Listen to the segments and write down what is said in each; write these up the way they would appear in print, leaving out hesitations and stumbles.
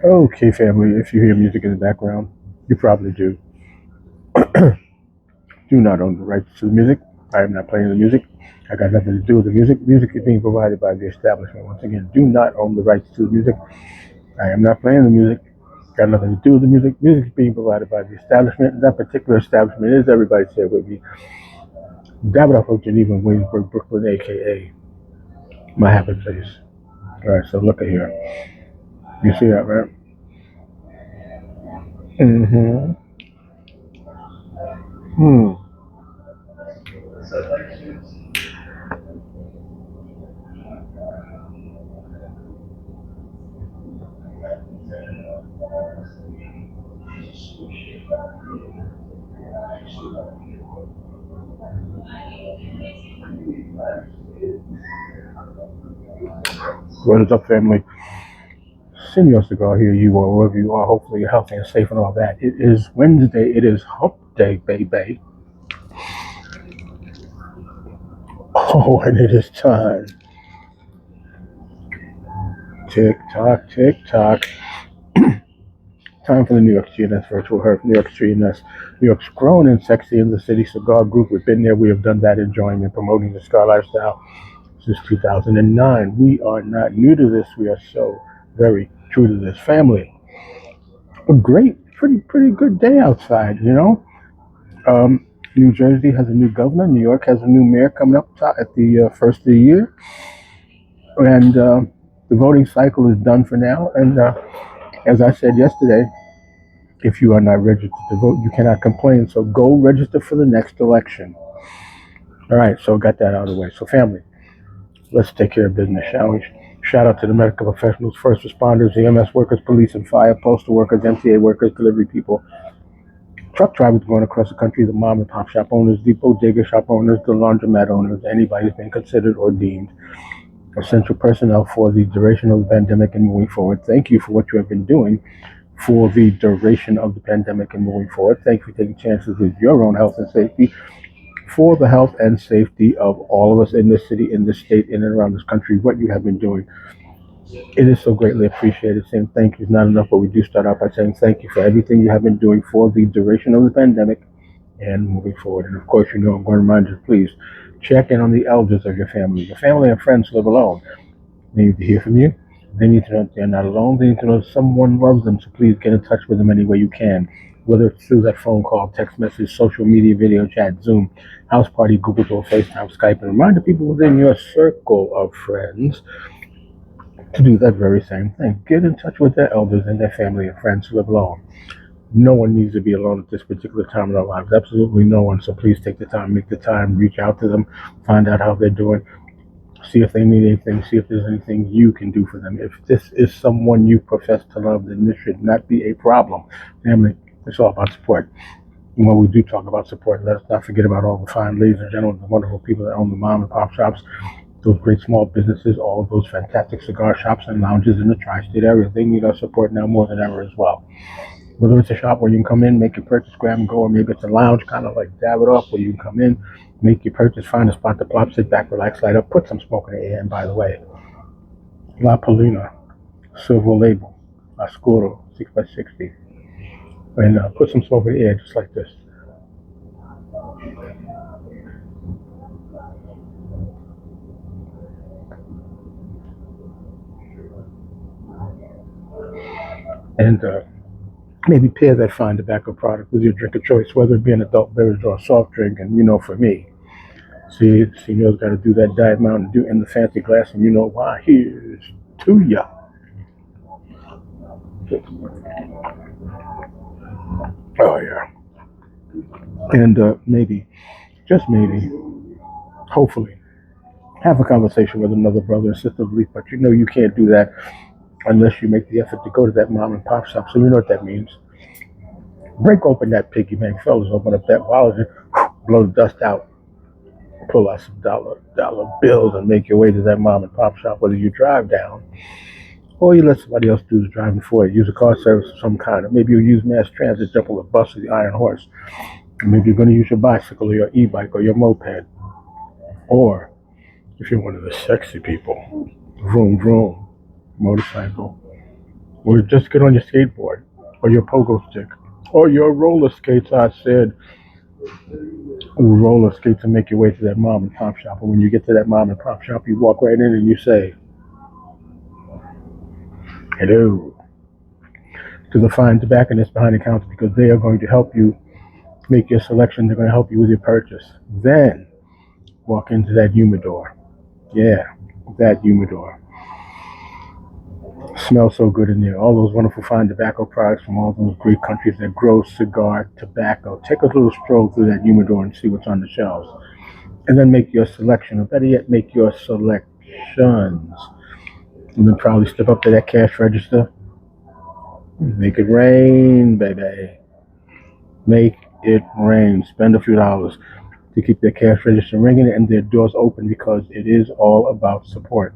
Okay, family, if you hear music in the background, you probably do. Do not own the rights to the music. I am not playing the music. I got nothing to do with the music. Music is being provided by the establishment. Once again, do not own the rights to the music. I am not playing the music. Got nothing to do with the music. Music is being provided by the establishment. That particular establishment is, everybody say it with me, Davidoff of Geneva, Williamsburg, Brooklyn, aka my happy place. All right, so look at here. You see that, right? Mm-hmm. Hmm. What is up, family? Send your cigar here, you or wherever you are. Hopefully, you're healthy and safe and all that. It is Wednesday. It is Hump Day, baby. Oh, and it is time. Tick tock, tick tock. Time for the New York G&S Virtual Herf. New York G&S. New York's grown and sexy in the city cigar group. We've been there. We have done that, enjoying and promoting the cigar lifestyle since 2009. We are not new to this. We are so very true to this family. A great, pretty good day outside, you know. New Jersey has a new governor. New York has a new mayor coming up at the first of the year, and the voting cycle is done for now. And as I said yesterday, if you are not registered to vote, you cannot complain. So go register for the next election. All right, so got that out of the way. So family, let's take care of business, shall we? Shout out to the medical professionals, first responders, EMS workers, police and fire, postal workers, MTA workers, delivery people, truck drivers going across the country, the mom and pop shop owners, the bodega shop owners, the laundromat owners, anybody who's been considered or deemed essential personnel for the duration of the pandemic and moving forward. Thank you for what you have been doing for the duration of the pandemic and moving forward. Thank you for taking chances with your own health and safety for the health and safety of all of us in this city, in this state, in and around this country. What you have been doing, it is so greatly appreciated. Saying thank you is not enough, but we do start out by saying thank you for everything you have been doing for the duration of the pandemic and moving forward. And of course, you know, I'm going to remind you, please check in on the elders of your family. Your family and friends live alone. They need to hear from you. They need to know that they're not alone. They need to know someone loves them. So please get in touch with them any way you can, whether it's through that phone call, text message, social media, video chat, Zoom, house party, Google Duo, FaceTime, Skype, and remind the people within your circle of friends to do that very same thing. Get in touch with their elders and their family and friends who live alone. No one needs to be alone at this particular time in our lives. Absolutely no one. So please take the time, make the time, reach out to them, find out how they're doing, see if they need anything, see if there's anything you can do for them. If this is someone you profess to love, then this should not be a problem. Family, it's all about support. And when we do talk about support, let us not forget about all the fine ladies and gentlemen, the wonderful people that own the mom and pop shops, those great small businesses, all of those fantastic cigar shops and lounges in the tri-state area. They need our support now more than ever as well. Whether it's a shop where you can come in, make your purchase, grab and go, or maybe it's a lounge kind of like Davidoff where you can come in, make your purchase, find a spot to plop, sit back, relax, light up, put some smoke in the air. And by the way, La Polina, silver label, Oscuro, 6x60. And put some smoke in the air just like this. And maybe pair that fine tobacco product with your drink of choice, whether it be an adult beverage or a soft drink. And you know, for me, see, Senor's got to do that Diet Mountain Dew in the fancy glass, and you know why. Here's to ya. Oh, yeah. And maybe, just maybe, hopefully, have a conversation with another brother or sister of belief, but you know you can't do that unless you make the effort to go to that mom and pop shop. So you know what that means. Break open that piggy bank, fellas. Open up that wallet and blow the dust out. Pull out some dollar bills and make your way to that mom and pop shop. Whether you drive down or you let somebody else do the driving for you. Use a car service of some kind. Or maybe you'll use mass transit, jump on the bus or the Iron Horse. Or maybe you're going to use your bicycle or your e-bike or your moped. Or if you're one of the sexy people, vroom vroom, motorcycle, or just get on your skateboard or your pogo stick or your roller skates. I said, roller skates and make your way to that mom and pop shop. And when you get to that mom and pop shop, you walk right in and you say, hello, to the fine tobacconist behind the counter, because they are going to help you make your selection. They're going to help you with your purchase. Then walk into that humidor. Yeah, that humidor. Smells so good in there. All those wonderful fine tobacco products from all those great countries that grow cigar tobacco. Take a little stroll through that humidor and see what's on the shelves. And then make your selection, or better yet, make your selections. And then probably step up to that cash register. Make it rain, baby. Make it rain. Spend a few dollars to keep their cash register ringing and their doors open, because it is all about support.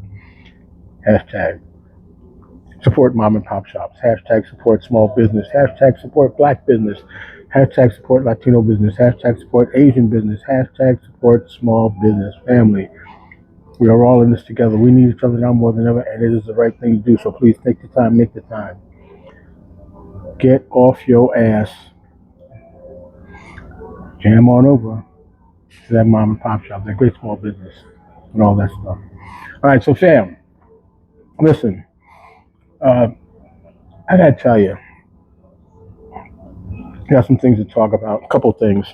Hashtag support mom and pop shops. Hashtag support small business. Hashtag support black business. Hashtag support Latino business. Hashtag support Asian business. Hashtag support small business family. We are all in this together. We need each other now more than ever, and it is the right thing to do. So please take the time, make the time. Get off your ass. Jam on over to that mom and pop shop, that great small business, and all that stuff. All right, so fam, listen, I gotta tell you, got some things to talk about, a couple things.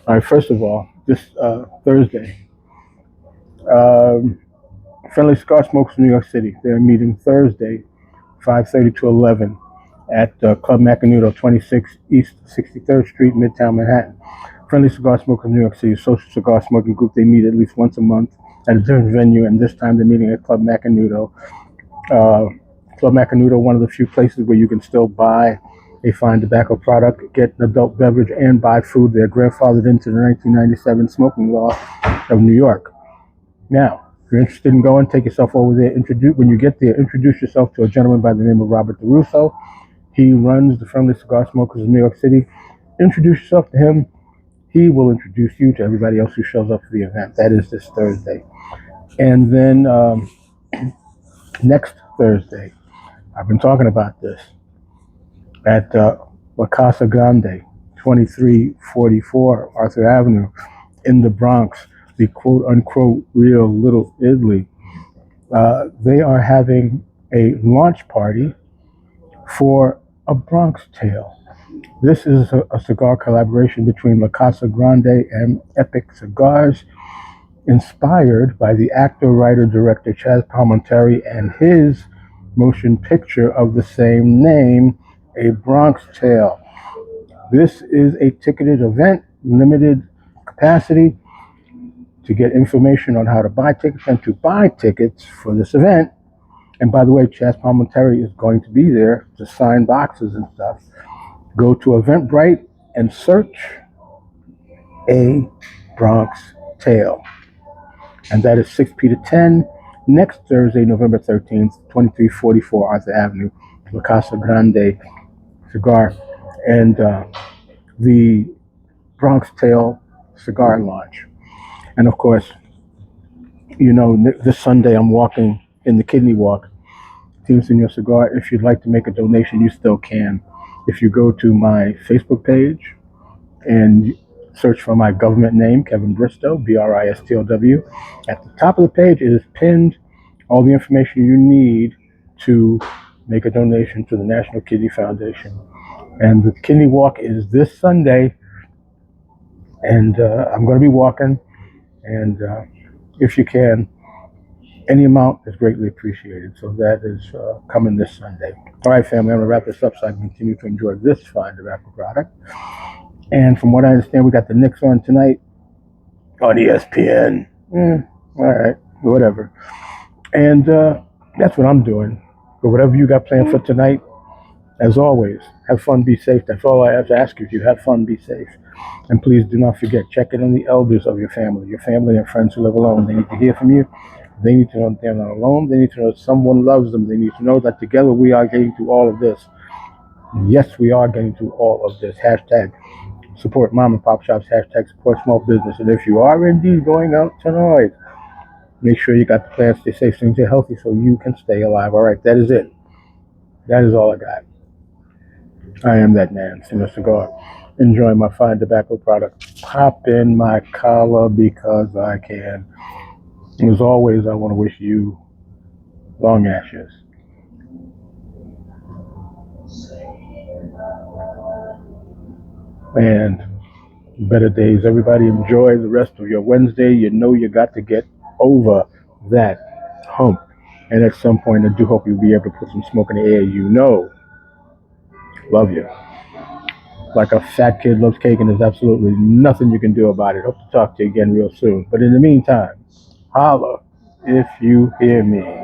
All right, first of all, this Thursday, Friendly Cigar Smokers in New York City, they're meeting Thursday, 5:30 to 11 at Club Macanudo, 26 East 63rd Street, Midtown Manhattan. Friendly Cigar Smokers in New York City, social cigar smoking group. They meet at least once a month at a different venue, and this time they're meeting at Club Macanudo. Club Macanudo, one of the few places where you can still buy a fine tobacco product, get an adult beverage, and buy food. They're grandfathered into the 1997 smoking law of New York. Now, if you're interested in going, take yourself over there. When you get there, introduce yourself to a gentleman by the name of Robert DeRusso. He runs the Friendly Cigar Smokers in New York City. Introduce yourself to him. He will introduce you to everybody else who shows up for the event. That is this Thursday. And then next Thursday, I've been talking about this, at La Casa Grande, 2344 Arthur Avenue in the Bronx, the quote-unquote real Little Italy. They are having a launch party for a Bronx Tale. This is a cigar collaboration between La Casa Grande and Epic Cigars, inspired by the actor, writer, director Chaz Palminteri and his motion picture of the same name, A Bronx Tale. This is a ticketed event, limited capacity. To get information on how to buy tickets and to buy tickets for this event, and by the way, Chaz Palminteri is going to be there to sign boxes and stuff, go to Eventbrite and search A Bronx Tale. And that is 6 p to 10, next Thursday, November 13th, 2344 Arthur Avenue, La Casa Grande Cigar, and the Bronx Tale Cigar Launch. And of course, you know, this Sunday I'm walking in the Kidney Walk, Team Senor Cigar. If you'd like to make a donation, you still can. If you go to my Facebook page and search for my government name, Kevin Bristow, Bristow. At the top of the page, it is pinned all the information you need to make a donation to the National Kidney Foundation. And the Kidney Walk is this Sunday, and I'm going to be walking, and if you can, any amount is greatly appreciated. So that is coming this Sunday. All right, family, I'm going to wrap this up so I can continue to enjoy this fine tobacco product. And from what I understand, we got the Knicks on tonight on ESPN. All right, whatever. And that's what I'm doing. But whatever you got planned for tonight, as always, have fun, be safe. That's all I have to ask of you. Have fun, be safe. And please do not forget, check in on the elders of your family and friends who live alone. They need to hear from you. They need to know that they're not alone. They need to know that someone loves them. They need to know that together we are getting through all of this. Yes, we are getting through all of this. Hashtag support mom and pop shops. Hashtag support small business. And if you are indeed going out tonight, make sure you got the plans, stay safe, stay healthy so you can stay alive. All right, that is it. That is all I got. I am that man, Sinner Cigar. Enjoying my fine tobacco product. Pop in my collar because I can. As always, I want to wish you long ashes and better days. Everybody enjoy the rest of your Wednesday. You know you got to get over that hump. And at some point, I do hope you'll be able to put some smoke in the air. You know, love you. Like a fat kid loves cake, and there's absolutely nothing you can do about it. Hope to talk to you again real soon. But in the meantime, holla if you hear me.